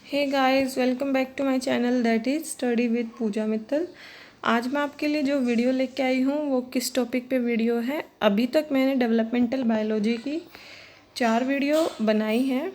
Hey guys, welcome back to my channel that is study with Puja Mittal. आज मैं आपके लिए जो वीडियो लेके आई हूँ वो किस टॉपिक पे वीडियो है। अभी तक मैंने डेवलपमेंटल बायोलॉजी की 4 वीडियो बनाई हैं।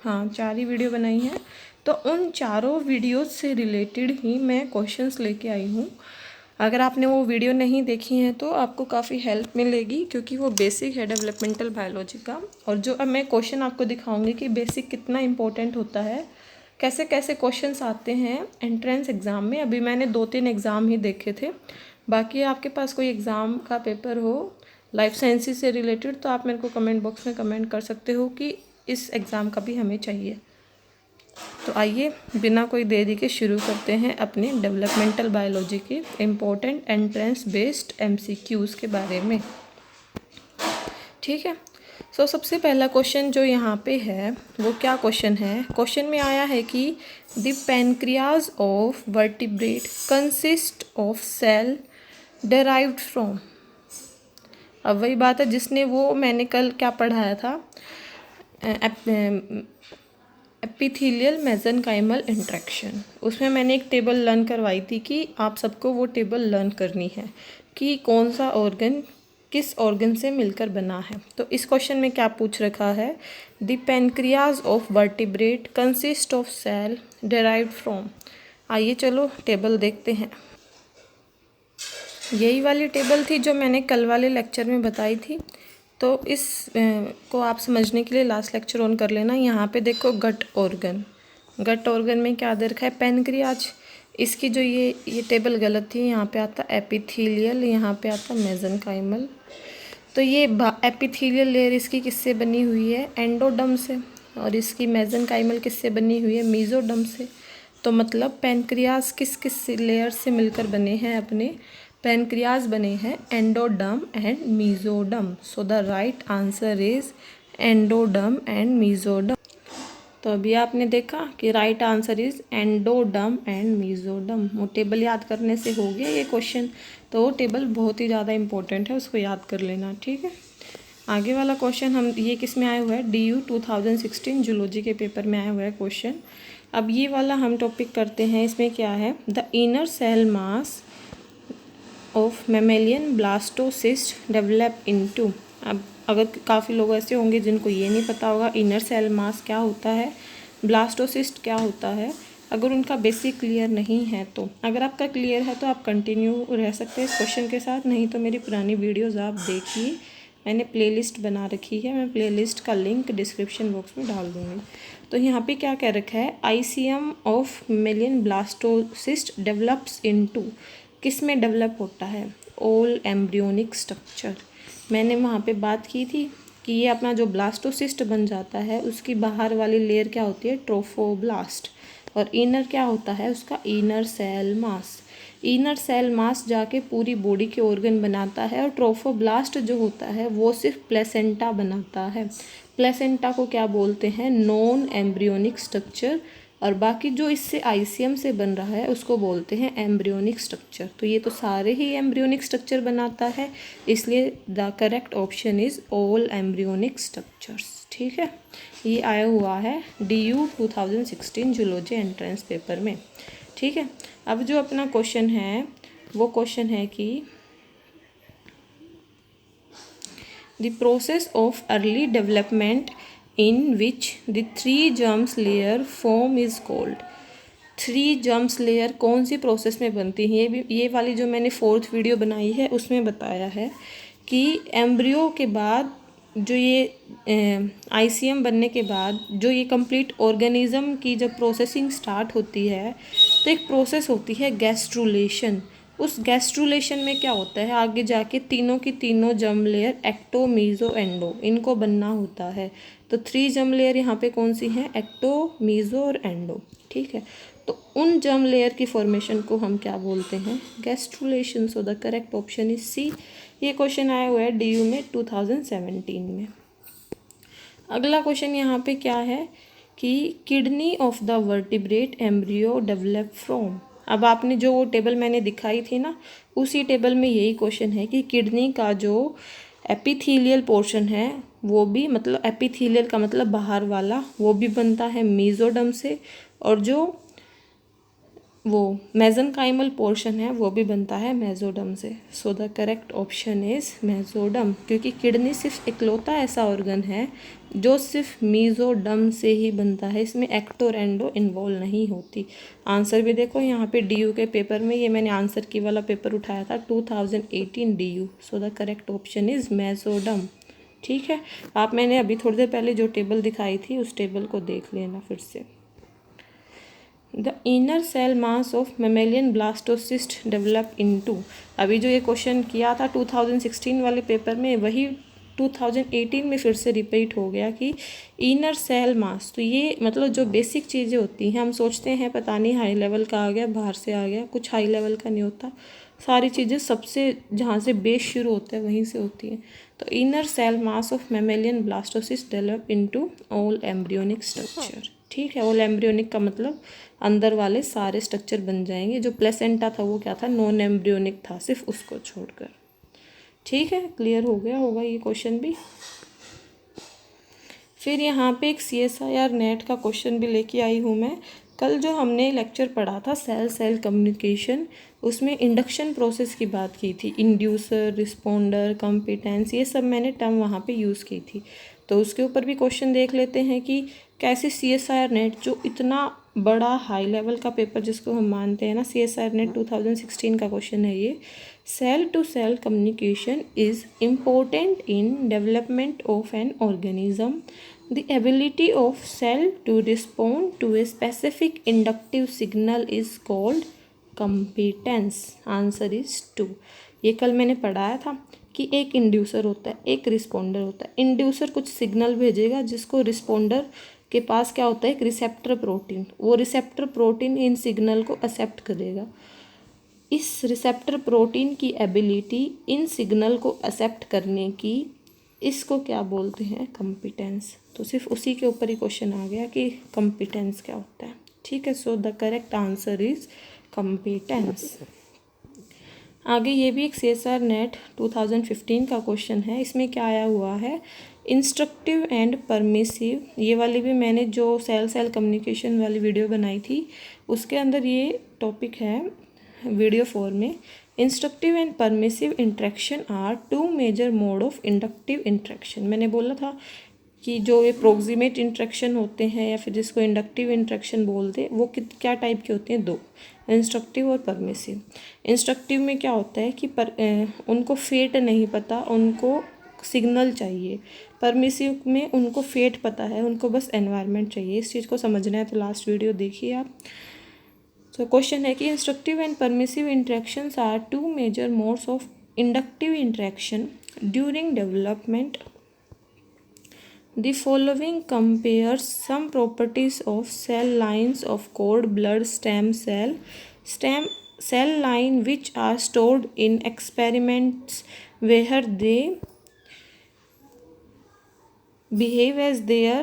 हाँ, 4 ही वीडियो बनाई हैं। तो उन चारों वीडियोस से रिलेटेड ही मैं क्वेश्चंस लेके आई हूँ। अगर आपने वो वीडियो नहीं देखी हैं तो आपको काफ़ी हेल्प मिलेगी, क्योंकि वो बेसिक है डेवलपमेंटल बायोलॉजी का। और जो अब मैं क्वेश्चन आपको दिखाऊंगी कि बेसिक कितना इम्पोर्टेंट होता है, कैसे कैसे क्वेश्चंस आते हैं एंट्रेंस एग्ज़ाम में। अभी मैंने 2-3 एग्ज़ाम ही देखे थे। बाकी आपके पास कोई एग्ज़ाम का पेपर हो लाइफ साइंसेस से रिलेटेड तो आप मेरे को कमेंट बॉक्स में कमेंट कर सकते हो कि इस एग्ज़ाम का भी हमें चाहिए। तो आइए बिना कोई देरी के शुरू करते हैं अपने डेवलपमेंटल बायोलॉजी के इम्पोर्टेंट एंट्रेंस बेस्ड एमसीक्यूज़ के बारे में। ठीक है। सबसे पहला क्वेश्चन जो यहाँ पे है वो क्या क्वेश्चन है। क्वेश्चन में आया है कि the pancreas of vertebrate consist of cell derived from. अब वही बात है जिसने वो मैंने कल क्या पढ़ाया था, एपिथेलियल मेसेनकाइमल इंटरेक्शन। उसमें मैंने एक टेबल लर्न करवाई थी कि आप सबको वो टेबल लर्न करनी है कि कौन सा ऑर्गन किस ऑर्गन से मिलकर बना है। तो इस क्वेश्चन में क्या पूछ रखा है, the pancreas of vertebrate consist of cell derived from. आइए चलो टेबल देखते हैं। यही वाली टेबल थी जो मैंने कल वाले लेक्चर में बताई थी। तो इस को आप समझने के लिए लास्ट लेक्चर ऑन कर लेना। यहाँ पे देखो गट ऑर्गन में क्या दे रखा है, पैनक्रियाज। इसकी जो ये टेबल गलत थी, यहाँ पे आता एपिथेलियल, यहाँ पे आता मेसेनकाइमल। तो ये एपिथेलियल लेयर इसकी किससे बनी हुई है, एंडोडर्म से, और इसकी मेसेनकाइमल किससे बनी हुई है, मेसोडर्म से। तो मतलब पैनक्रियाज किस किस लेयर से मिलकर बने हैं अपने, पैनक्रियाज बने हैं endoderm and mesoderm. So the right answer is endoderm and mesoderm. तो अभी आपने देखा कि right answer is endoderm and mesoderm. वो टेबल याद करने से हो गया ये क्वेश्चन। तो वो टेबल बहुत ही ज़्यादा इंपॉर्टेंट है, उसको याद कर लेना। ठीक है। आगे वाला क्वेश्चन हम ये किस में आया हुआ है, DU 2016 जूलॉजी के पेपर में आया हुआ है क्वेश्चन। अब ये वाला हम टॉपिक करते हैं। इसमें क्या है, the inner cell mass of mammalian blastocyst develop into. अब अगर काफ़ी लोग ऐसे होंगे जिनको ये नहीं पता होगा इनर सेल मास क्या होता है, ब्लास्टोसिस्ट क्या होता है, अगर उनका बेसिक क्लियर नहीं है तो। अगर आपका क्लियर है तो आप कंटिन्यू रह सकते हैं इस क्वेश्चन के साथ, नहीं तो मेरी पुरानी वीडियोस आप देखिए। मैंने प्लेलिस्ट बना रखी है, मैं प्लेलिस्ट का लिंक डिस्क्रिप्शन बॉक्स में डाल दूँगी। तो यहाँ पे क्या कह रखा है, ICM of mammalian blastocyst develops into. किस में डेवलप होता है, ओल एम्ब्रियोनिक स्ट्रक्चर। मैंने वहाँ पे बात की थी कि ये अपना जो ब्लास्टोसिस्ट बन जाता है उसकी बाहर वाली लेयर क्या होती है, ट्रोफोब्लास्ट, और इनर क्या होता है उसका, inner cell mass. Inner cell mass जाके पूरी बॉडी के ऑर्गन बनाता है, और ट्रोफोब्लास्ट जो होता है वो सिर्फ प्लेसेंटा बनाता है। प्लेसेंटा को क्या बोलते हैं, नॉन एम्ब्रियोनिक स्ट्रक्चर, और बाकी जो इससे आईसीएम से बन रहा है उसको बोलते हैं एम्ब्रियोनिक स्ट्रक्चर। तो ये तो सारे ही एम्ब्रियोनिक स्ट्रक्चर बनाता है, इसलिए the correct option is all embryonic structures. ठीक है। ये आया हुआ है DU 2016 जूलॉजी एंट्रेंस पेपर में। ठीक है। अब जो अपना क्वेश्चन है वो क्वेश्चन है कि the process of early development in which the 3 germs layer form is called। 3 germs layer कौन सी प्रोसेस में बनती है, ये वाली जो मैंने 4th वीडियो बनाई है उसमें बताया है कि एम्ब्रियो के बाद जो ये आईसीएम बनने के बाद जो ये कंप्लीट ऑर्गेनिज्म की जब प्रोसेसिंग स्टार्ट होती है तो एक प्रोसेस होती है गैस्ट्रुलेशन। उस गैस्ट्रुलेशन में क्या होता है, आगे जाके तीनों की तीनों germ layer ecto meso endo इनको बनना होता है। तो 3 जर्म लेयर यहाँ पे कौन सी हैं, एक्टो मीजो और एंडो। ठीक है। तो उन जर्म लेयर की फॉर्मेशन को हम क्या बोलते हैं, gastrulation. So the correct option is C. ये क्वेश्चन आया हुआ है DU में 2017 में। अगला क्वेश्चन यहाँ पे क्या है कि kidney of the vertebrate embryo develop from. अब आपने जो वो टेबल मैंने दिखाई थी ना, उसी टेबल में यही क्वेश्चन है कि किडनी का जो एपिथेलियल पोर्शन है वो भी, मतलब एपिथेलियल का मतलब बाहर वाला, वो भी बनता है मेसोडर्म से, और जो वो मेसेनकाइमल पोर्शन है वो भी बनता है मेसोडर्म से। सो the correct option is mesoderm, क्योंकि किडनी सिर्फ इकलौता ऐसा ऑर्गन है जो सिर्फ मेसोडर्म से ही बनता है, इसमें एक्टो और एंडो इन्वॉल्व नहीं होती। आंसर भी देखो यहाँ पे डीयू के पेपर में, ये मैंने आंसर की वाला पेपर उठाया था 2018 DU. So the correct option is mesoderm. ठीक है, आप मैंने अभी थोड़ी देर पहले जो टेबल दिखाई थी उस टेबल को देख लेना फिर से। The inner cell mass of mammalian blastocyst develop into, अभी जो ये क्वेश्चन किया था 2016 वाले पेपर में, वही 2018 में फिर से रिपीट हो गया कि इनर सेल मास, तो ये मतलब जो बेसिक चीज़ें होती हैं, हम सोचते हैं पता नहीं हाई लेवल का आ गया, बाहर से आ गया, कुछ हाई लेवल का नहीं होता, सारी चीज़ें सबसे जहाँ से बेस शुरू होता है वहीं से होती हैं। तो inner cell mass of mammalian blastocyst develop into all embryonic structure. ठीक है, ऑल एम्ब्रियोनिक का मतलब अंदर वाले सारे स्ट्रक्चर बन जाएंगे। जो प्लेसेंटा था वो क्या था, नॉन एम्ब्रियोनिक था, सिर्फ उसको छोड़कर। ठीक है, क्लियर हो गया होगा ये क्वेश्चन भी। फिर यहाँ पे एक CSIR नेट का क्वेश्चन भी लेके आई हूँ मैं। कल जो हमने लेक्चर पढ़ा था सेल सेल कम्युनिकेशन, उसमें इंडक्शन प्रोसेस की बात की थी, इंड्यूसर, रिस्पोंडर, कॉम्पिटेंस, ये सब मैंने टर्म वहाँ पे यूज़ की थी। तो उसके ऊपर भी क्वेश्चन देख लेते हैं कि कैसे CSIR नेट, जो इतना बड़ा हाई लेवल का पेपर जिसको हम मानते हैं ना, CSIR नेट 2016 का क्वेश्चन है ये। Cell to cell communication is important in development of an organism. The ability of cell to respond to a specific inductive signal is called competence. Answer is 2. ये कल मैंने पढ़ाया था कि एक इंड्यूसर होता है, एक रिस्पोंडर होता है। इंड्यूसर कुछ सिग्नल भेजेगा जिसको रिस्पोंडर के पास क्या होता है, एक रिसेप्टर प्रोटीन, वो रिसेप्टर प्रोटीन इन सिग्नल को एक्सेप्ट करेगा। इस रिसेप्टर प्रोटीन की एबिलिटी इन सिग्नल को एक्सेप्ट करने की, इसको क्या बोलते हैं, कॉम्पिटेंस। तो सिर्फ उसी के ऊपर ही क्वेश्चन आ गया कि कॉम्पिटेंस क्या होता है। ठीक है, सो the correct answer is competence. आगे ये भी एक CSIR नेट 2015 का क्वेश्चन है। इसमें क्या आया हुआ है, इंस्ट्रक्टिव एंड परमिसिव, ये वाली भी मैंने जो सेल सेल कम्युनिकेशन वाली वीडियो बनाई थी उसके अंदर ये टॉपिक है वीडियो 4 में। Instructive and permissive interaction are two major mode of inductive interaction. मैंने बोला था कि जो ये प्रोक्सिमेट इंट्रैक्शन होते हैं या फिर जिसको इंडक्टिव इंट्रैक्शन बोलते हैं, वो क्या टाइप के होते हैं, दो, इंस्ट्रक्टिव और परमिसिव। इंस्ट्रक्टिव में क्या होता है कि उनको फेट नहीं पता, उनको सिग्नल चाहिए। परमिसिव में उनको फेट पता है, उनको बस एनवायरनमेंट चाहिए। इस चीज़ को समझना है तो लास्ट वीडियो देखिए आप। तो क्वेश्चन है कि instructive and permissive interactions are two major modes of inductive interaction during development. The following compares some properties of cell lines of cord blood stem cell line which are stored in experiments where they behave as their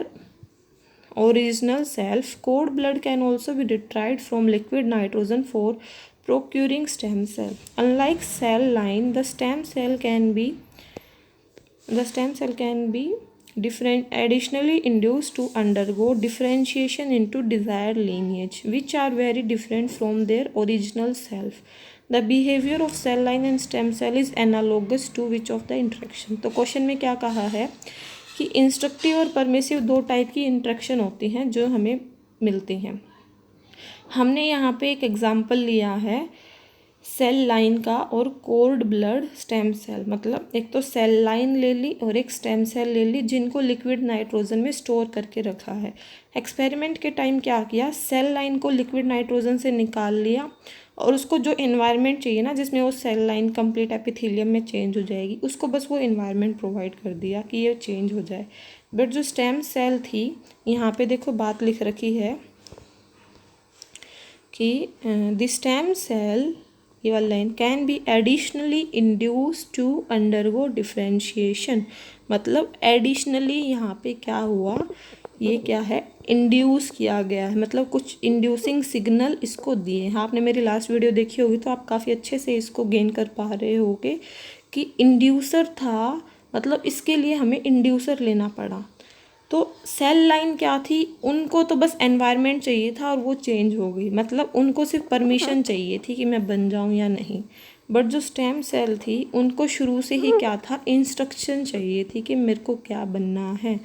original self. Cord blood can also be retrieved from liquid nitrogen for procuring stem cell. Unlike cell line, the stem cell can be additionally induced to undergo differentiation into desired lineage, which are very different from their original self. The behavior of cell line and stem cell is analogous to which of the interaction. तो question में क्या कहा है कि instructive और permissive दो type की interaction होती हैं जो हमें मिलती हैं। हमने यहाँ पे एक एग्जाम्पल लिया है सेल लाइन का और कोर्ड ब्लड स्टेम सेल, मतलब एक तो सेल लाइन ले ली और एक स्टेम सेल ले ली जिनको लिक्विड नाइट्रोजन में स्टोर करके रखा है। एक्सपेरिमेंट के टाइम क्या किया, सेल लाइन को लिक्विड नाइट्रोजन से निकाल लिया और उसको जो एनवायरनमेंट चाहिए ना जिसमें वो सेल लाइन कंप्लीट एपिथेलियम में चेंज हो जाएगी, उसको बस वो एनवायरनमेंट प्रोवाइड कर दिया कि ये चेंज हो जाए। बट जो स्टेम सेल थी, यहाँ पे देखो बात लिख रखी है कि द स्टेम सेल, ये वाला line, can be additionally induce to undergo differentiation. मतलब एडिशनली यहाँ पे क्या हुआ, ये क्या है, इंड्यूस किया गया है, मतलब कुछ इंड्यूसिंग सिग्नल इसको दिए हैं। आपने मेरी लास्ट वीडियो देखी होगी तो आप काफ़ी अच्छे से इसको गेन कर पा रहे होगे कि इंड्यूसर था, मतलब इसके लिए हमें इंड्यूसर लेना पड़ा। तो सेल लाइन क्या थी, उनको तो बस एनवायरनमेंट चाहिए था और वो चेंज हो गई, मतलब उनको सिर्फ परमिशन चाहिए थी कि मैं बन जाऊं या नहीं। बट जो स्टेम सेल थी उनको शुरू से ही क्या था, इंस्ट्रक्शन चाहिए थी कि मेरे को क्या बनना है।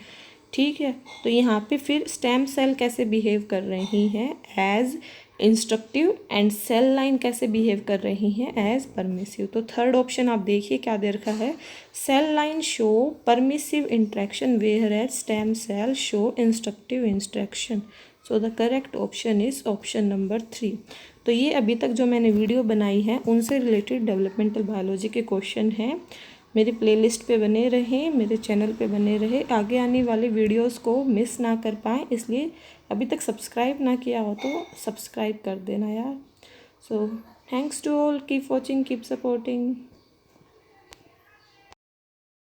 ठीक है, तो यहाँ पे फिर स्टेम सेल कैसे बिहेव कर रही हैं as instructive and cell line कैसे बिहेव कर रही हैं एज परमिसिव। तो थर्ड ऑप्शन आप देखिए क्या दे रखा है, cell line show permissive interaction whereas stem cell show instructive instruction. So the correct option is option number 3। तो ये अभी तक जो मैंने वीडियो बनाई है उनसे रिलेटेड डेवलपमेंटल बायोलॉजी के क्वेश्चन हैं। मेरी प्लेलिस्ट पे बने रहें, मेरे चैनल पे बने रहे, आगे आने वाले वीडियोस को मिस ना कर पाएँ, इसलिए अभी तक सब्सक्राइब ना किया हो तो सब्सक्राइब कर देना यार। So thanks to all, keep watching, keep supporting.